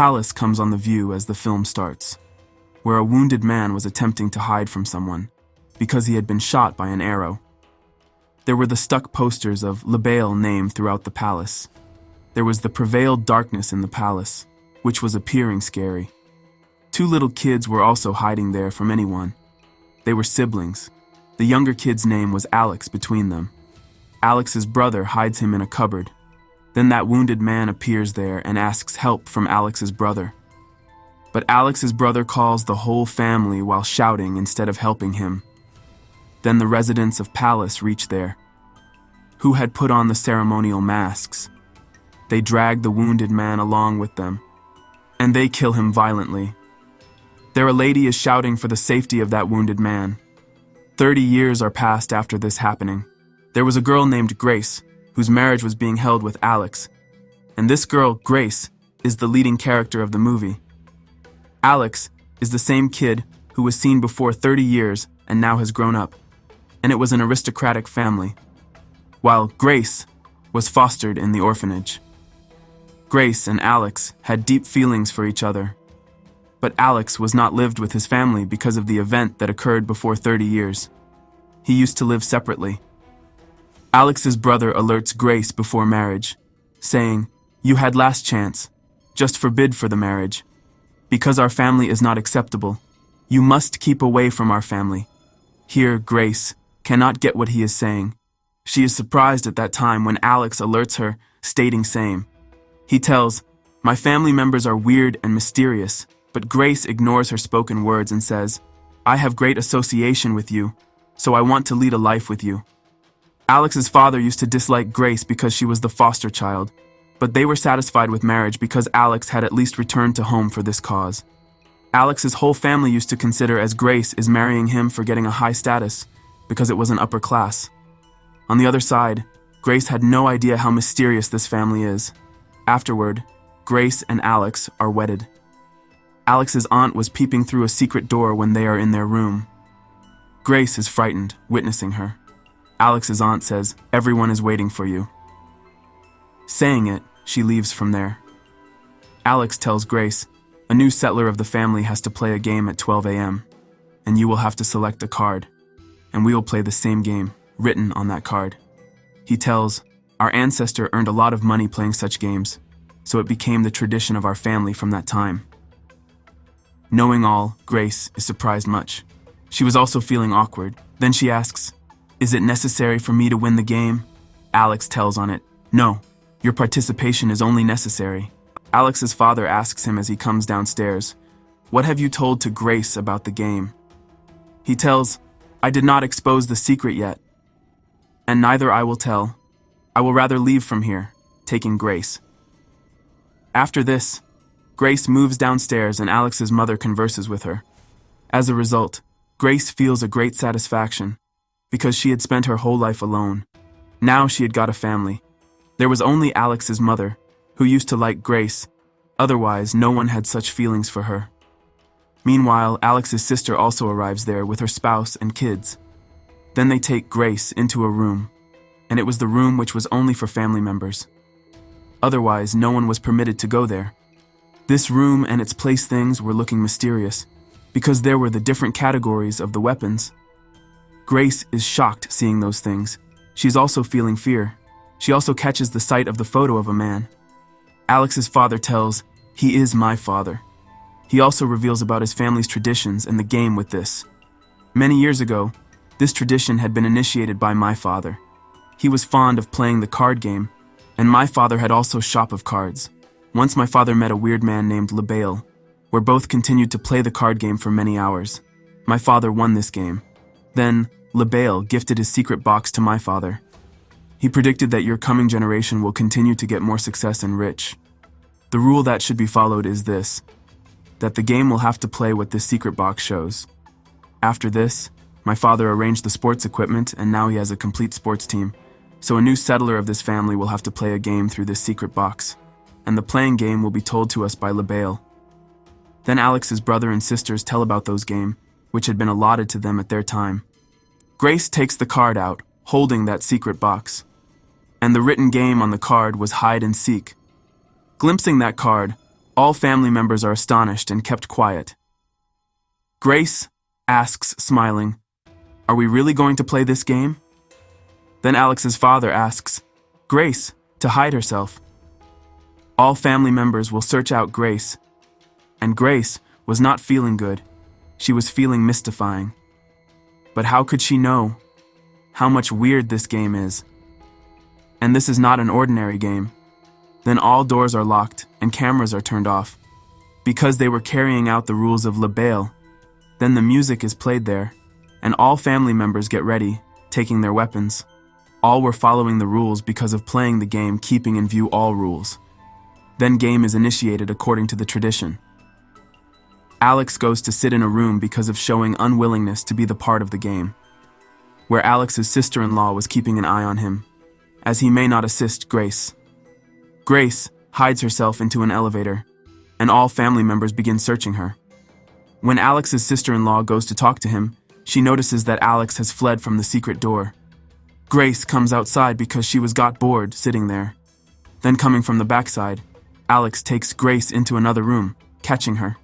palace comes on the view as the film starts, where a wounded man was attempting to hide from someone because he had been shot by an arrow. There were the stuck posters of Labail name throughout the palace. There was the prevailed darkness in the palace, which was appearing scary. Two little kids were also hiding there from anyone. They were siblings. The younger kid's name was Alex between them. Alex's brother hides him in a cupboard. Then that wounded man appears there and asks help from Alex's brother. But Alex's brother calls the whole family while shouting instead of helping him. Then the residents of Palace reach there, who had put on the ceremonial masks. They drag the wounded man along with them, and they kill him violently. There a lady is shouting for the safety of that wounded man. 30 years are passed after this happening. There was a girl named Grace, whose marriage was being held with Alex, and this girl, Grace, is the leading character of the movie. Alex is the same kid who was seen before 30 years and now has grown up, and it was an aristocratic family, while Grace was fostered in the orphanage. Grace and Alex had deep feelings for each other, but Alex was not lived with his family because of the event that occurred before 30 years. He used to live separately. Alex's brother alerts Grace before marriage, saying, "You had last chance, just forbid for the marriage. Because our family is not acceptable, you must keep away from our family." Here, Grace cannot get what he is saying. She is surprised at that time when Alex alerts her, stating same. He tells, "My family members are weird and mysterious," but Grace ignores her spoken words and says, "I have great association with you, so I want to lead a life with you." Alex's father used to dislike Grace because she was the foster child, but they were satisfied with marriage because Alex had at least returned to home for this cause. Alex's whole family used to consider as Grace is marrying him for getting a high status, because it was an upper class. On the other side, Grace had no idea how mysterious this family is. Afterward, Grace and Alex are wedded. Alex's aunt was peeping through a secret door when they are in their room. Grace is frightened, witnessing her. Alex's aunt says, "Everyone is waiting for you." Saying it, she leaves from there. Alex tells Grace, "A new settler of the family has to play a game at 12 a.m., and you will have to select a card, and we will play the same game, written on that card." He tells, "Our ancestor earned a lot of money playing such games, so it became the tradition of our family from that time." Knowing all, Grace is surprised much. She was also feeling awkward. Then she asks, "Is it necessary for me to win the game?" Alex tells on it, "No, your participation is only necessary." Alex's father asks him as he comes downstairs, "What have you told to Grace about the game?" He tells, "I did not expose the secret yet, and neither I will tell. I will rather leave from here, taking Grace." After this, Grace moves downstairs and Alex's mother converses with her. As a result, Grace feels a great satisfaction, because she had spent her whole life alone. Now she had got a family. There was only Alex's mother, who used to like Grace. Otherwise, no one had such feelings for her. Meanwhile, Alex's sister also arrives there with her spouse and kids. Then they take Grace into a room, and it was the room which was only for family members. Otherwise, no one was permitted to go there. This room and its playthings were looking mysterious, because there were the different categories of the weapons. Grace is shocked seeing those things. She's also feeling fear. She also catches the sight of the photo of a man. Alex's father tells, "He is my father." He also reveals about his family's traditions and the game with this. Many years ago, this tradition had been initiated by my father. He was fond of playing the card game, and my father had also a shop of cards. Once my father met a weird man named Labail, where both continued to play the card game for many hours. My father won this game. Then, Labail gifted his secret box to my father. He predicted that your coming generation will continue to get more success and rich. The rule that should be followed is this, that the game will have to play what this secret box shows. After this, my father arranged the sports equipment and now he has a complete sports team. So a new settler of this family will have to play a game through this secret box. And the playing game will be told to us by Labail. Then Alex's brother and sisters tell about those games, which had been allotted to them at their time. Grace takes the card out, holding that secret box. And the written game on the card was hide and seek. Glimpsing that card, All family members are astonished and kept quiet. Grace asks, smiling, "Are we really going to play this game?" Then Alex's father asks Grace to hide herself. All family members will search out Grace, and Grace was not feeling good. She was feeling mystifying. But how could she know how much weird this game is? And this is not an ordinary game. Then all doors are locked and cameras are turned off, because they were carrying out the rules of Le Bail. Then the music is played there, and all family members get ready, taking their weapons. All were following the rules because of playing the game, keeping in view all rules. Then game is initiated according to the tradition. Alex goes to sit in a room because of showing unwillingness to be the part of the game, where Alex's sister-in-law was keeping an eye on him, as he may not assist Grace. Grace hides herself into an elevator, and all family members begin searching her. When Alex's sister-in-law goes to talk to him, she notices that Alex has fled from the secret door. Grace comes outside because she got bored sitting there. Then coming from the backside, Alex takes Grace into another room, catching her.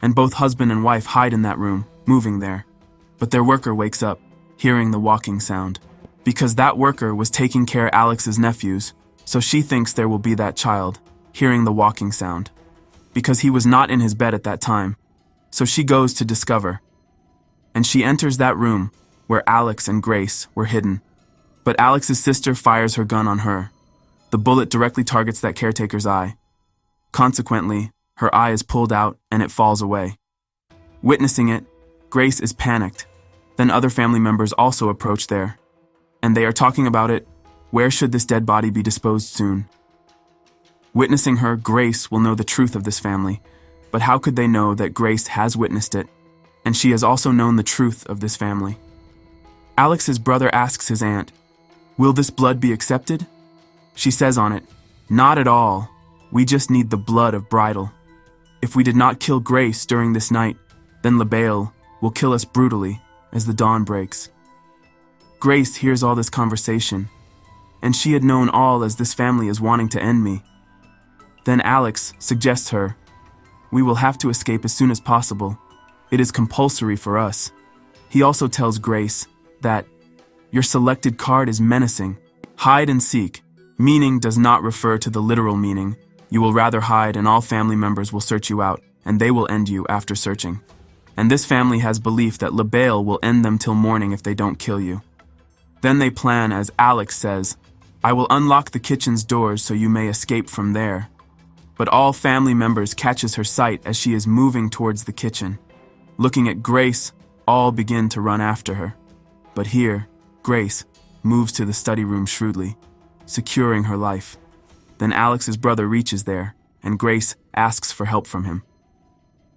And both husband and wife hide in that room, moving there. But their worker wakes up, hearing the walking sound. Because that worker was taking care of Alex's nephews, so she thinks there will be that child, hearing the walking sound. Because he was not in his bed at that time, so she goes to discover. And she enters that room, where Alex and Grace were hidden. But Alex's sister fires her gun on her. The bullet directly targets that caretaker's eye. Consequently, her eye is pulled out and it falls away. Witnessing it, Grace is panicked. Then other family members also approach there, and they are talking about it. Where should this dead body be disposed soon? Witnessing her, Grace will know the truth of this family, but how could they know that Grace has witnessed it, and she has also known the truth of this family? Alex's brother asks his aunt, "Will this blood be accepted?" She says on it, "Not at all. We just need the blood of bridal. If we did not kill Grace during this night, then Le Bail will kill us brutally as the dawn breaks." Grace hears all this conversation, and she had known all as this family is wanting to end me. Then Alex suggests her, "We will have to escape as soon as possible. It is compulsory for us." He also tells Grace that, "Your selected card is menacing. Hide and seek," meaning does not refer to the literal meaning. You will rather hide and all family members will search you out, and they will end you after searching. And this family has belief that Le Bail will end them till morning if they don't kill you. Then they plan, as Alex says, "I will unlock the kitchen's doors so you may escape from there." But all family members catches her sight as she is moving towards the kitchen. Looking at Grace, all begin to run after her. But here, Grace moves to the study room shrewdly, securing her life. Then Alex's brother reaches there, and Grace asks for help from him.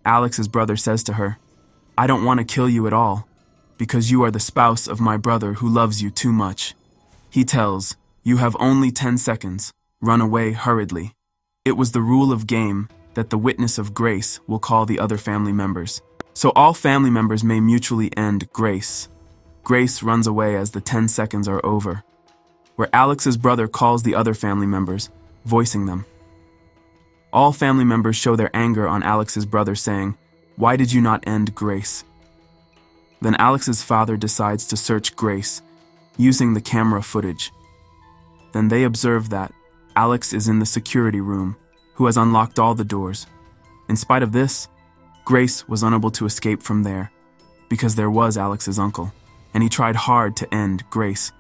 Alex's brother says to her, "I don't want to kill you at all, because you are the spouse of my brother who loves you too much." He tells, "You have only 10 seconds. Run away hurriedly." It was the rule of game that the witness of Grace will call the other family members. So all family members may mutually end Grace. Grace runs away as the 10 seconds are over, where Alex's brother calls the other family members, voicing them. All family members show their anger on Alex's brother, saying, "Why did you not end Grace?" Then Alex's father decides to search Grace, using the camera footage. Then they observe that Alex is in the security room, who has unlocked all the doors. In spite of this, Grace was unable to escape from there, because there was Alex's uncle, and he tried hard to end Grace,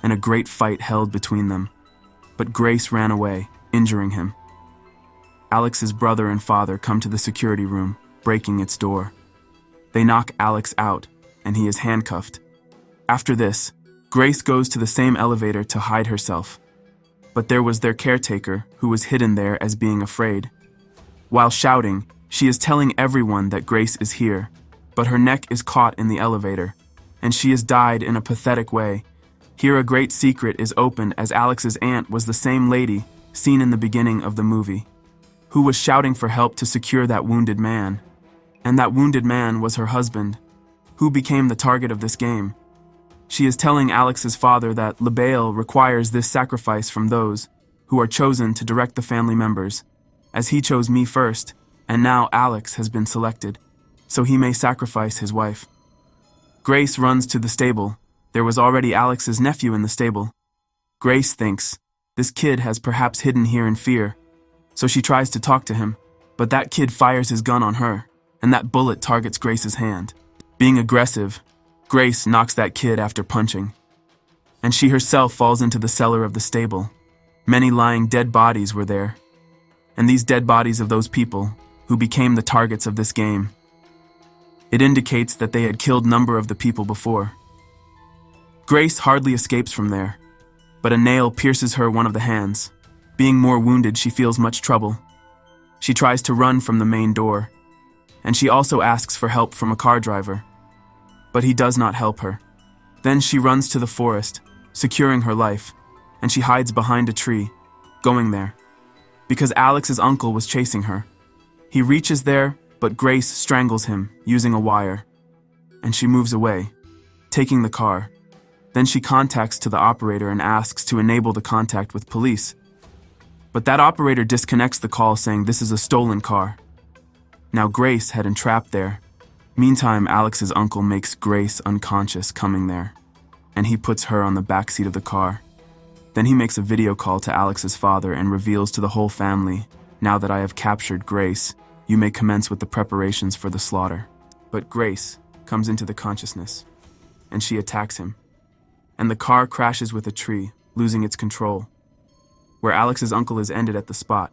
and a great fight held between them. But Grace ran away, injuring him. Alex's brother and father come to the security room, breaking its door. They knock Alex out, and he is handcuffed. After this, Grace goes to the same elevator to hide herself. But there was their caretaker, who was hidden there as being afraid. While shouting, she is telling everyone that Grace is here, but her neck is caught in the elevator, and she has died in a pathetic way. Here a great secret is opened, as Alex's aunt was the same lady seen in the beginning of the movie, who was shouting for help to secure that wounded man. And that wounded man was her husband, who became the target of this game. She is telling Alex's father that Le Bail requires this sacrifice from those who are chosen to direct the family members. As he chose me first, and now Alex has been selected, so he may sacrifice his wife. Grace runs to the stable. There was already Alex's nephew in the stable. Grace thinks, this kid has perhaps hidden here in fear, so she tries to talk to him, but that kid fires his gun on her, and that bullet targets Grace's hand. Being aggressive, Grace knocks that kid after punching, and she herself falls into the cellar of the stable. Many lying dead bodies were there, and these dead bodies of those people who became the targets of this game. It indicates that they had killed number of the people before. Grace hardly escapes from there, but a nail pierces her one of the hands. Being more wounded, she feels much trouble. She tries to run from the main door, and she also asks for help from a car driver, but he does not help her. Then she runs to the forest, securing her life, and she hides behind a tree, going there, because Alex's uncle was chasing her. He reaches there, but Grace strangles him using a wire, and she moves away, taking the car. Then she contacts to the operator and asks to enable the contact with police. But that operator disconnects the call saying this is a stolen car. Now Grace had entrapped there. Meantime, Alex's uncle makes Grace unconscious coming there, and he puts her on the back seat of the car. Then he makes a video call to Alex's father and reveals to the whole family, now that I have captured Grace, you may commence with the preparations for the slaughter. But Grace comes into the consciousness, and she attacks him, and the car crashes with a tree, losing its control, where Alex's uncle is ended at the spot,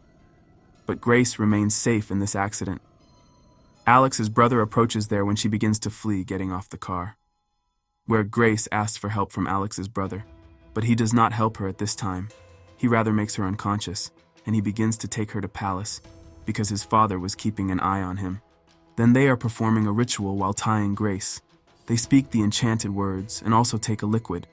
but Grace remains safe in this accident. Alex's brother approaches there when she begins to flee, getting off the car, where Grace asks for help from Alex's brother, but he does not help her at this time. He rather makes her unconscious, and he begins to take her to Palace, because his father was keeping an eye on him. Then they are performing a ritual while tying Grace. They speak the enchanted words and also take a liquid.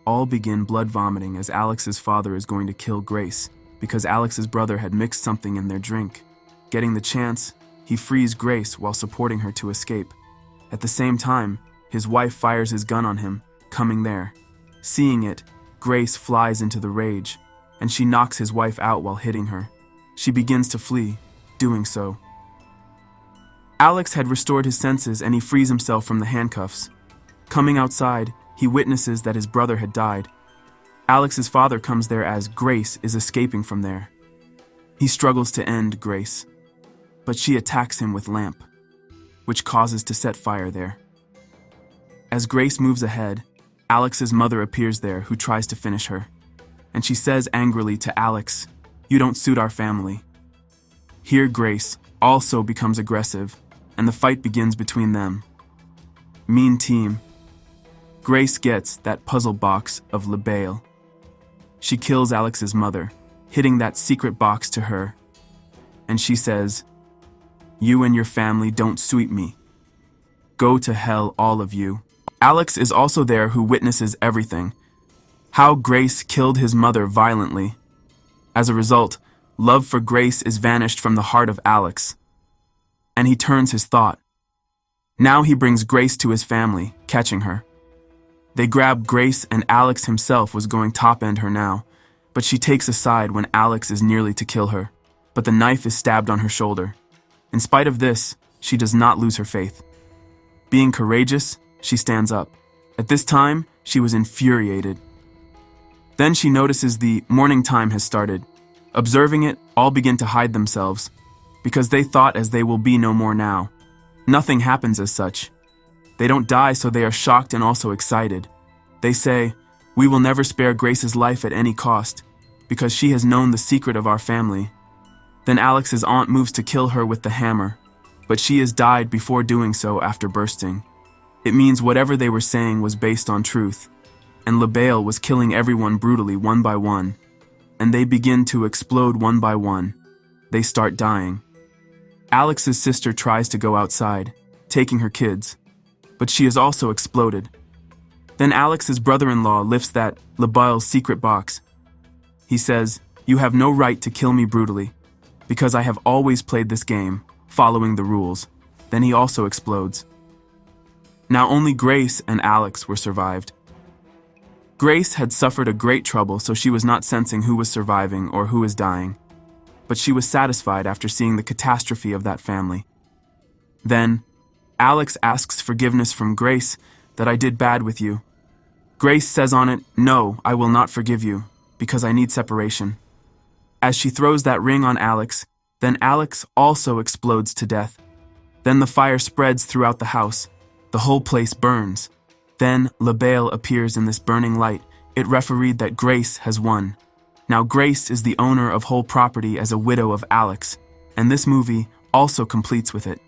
All begin blood vomiting as Alex's father is going to kill Grace, because Alex's brother had mixed something in their drink. Getting the chance, he frees Grace while supporting her to escape. At the same time, his wife fires his gun on him, coming there. Seeing it, Grace flies into the rage, and she knocks his wife out while hitting her. She begins to flee, doing so. Alex had restored his senses and he frees himself from the handcuffs. Coming outside, he witnesses that his brother had died. Alex's father comes there as Grace is escaping from there. He struggles to end Grace, but she attacks him with lamp, which causes to set fire there. As Grace moves ahead, Alex's mother appears there, who tries to finish her, and she says angrily to Alex, "You don't suit our family." Here Grace also becomes aggressive, and the fight begins between them. Mean team. Grace gets that puzzle box of LaBelle. She kills Alex's mother, hitting that secret box to her, and she says, "You and your family don't suit me. Go to hell, all of you." Alex is also there, who witnesses everything. How Grace killed his mother violently. As a result, love for Grace is vanished from the heart of Alex, and he turns his thought. Now he brings Grace to his family, catching her. They grab Grace, and Alex himself was going top-end her now, but she takes a side when Alex is nearly to kill her, but the knife is stabbed on her shoulder. In spite of this, she does not lose her faith. Being courageous, she stands up. At this time, she was infuriated. Then she notices the morning time has started. Observing it, all begin to hide themselves, because they thought as they will be no more now. Nothing happens as such. They don't die, so they are shocked and also excited. They say, "We will never spare Grace's life at any cost, because she has known the secret of our family." Then Alex's aunt moves to kill her with the hammer, but she has died before doing so after bursting. It means whatever they were saying was based on truth, and LaBelle was killing everyone brutally one by one, and they begin to explode one by one. They start dying. Alex's sister tries to go outside, taking her kids, but she is also exploded. Then Alex's brother-in-law lifts that LaBelle's secret box. He says, "You have no right to kill me brutally, because I have always played this game, following the rules." Then he also explodes. Now only Grace and Alex were survived. Grace had suffered a great trouble, so she was not sensing who was surviving or who was dying. but she was satisfied after seeing the catastrophe of that family. Then, Alex asks forgiveness from Grace that I did bad with you. Grace says on it, "No, I will not forgive you, because I need separation." As she throws that ring on Alex, then Alex also explodes to death. Then the fire spreads throughout the house. The whole place burns. Then LaBelle appears in this burning light. It refereed that Grace has won. Now Grace is the owner of whole property as a widow of Alex, and this movie also completes with it.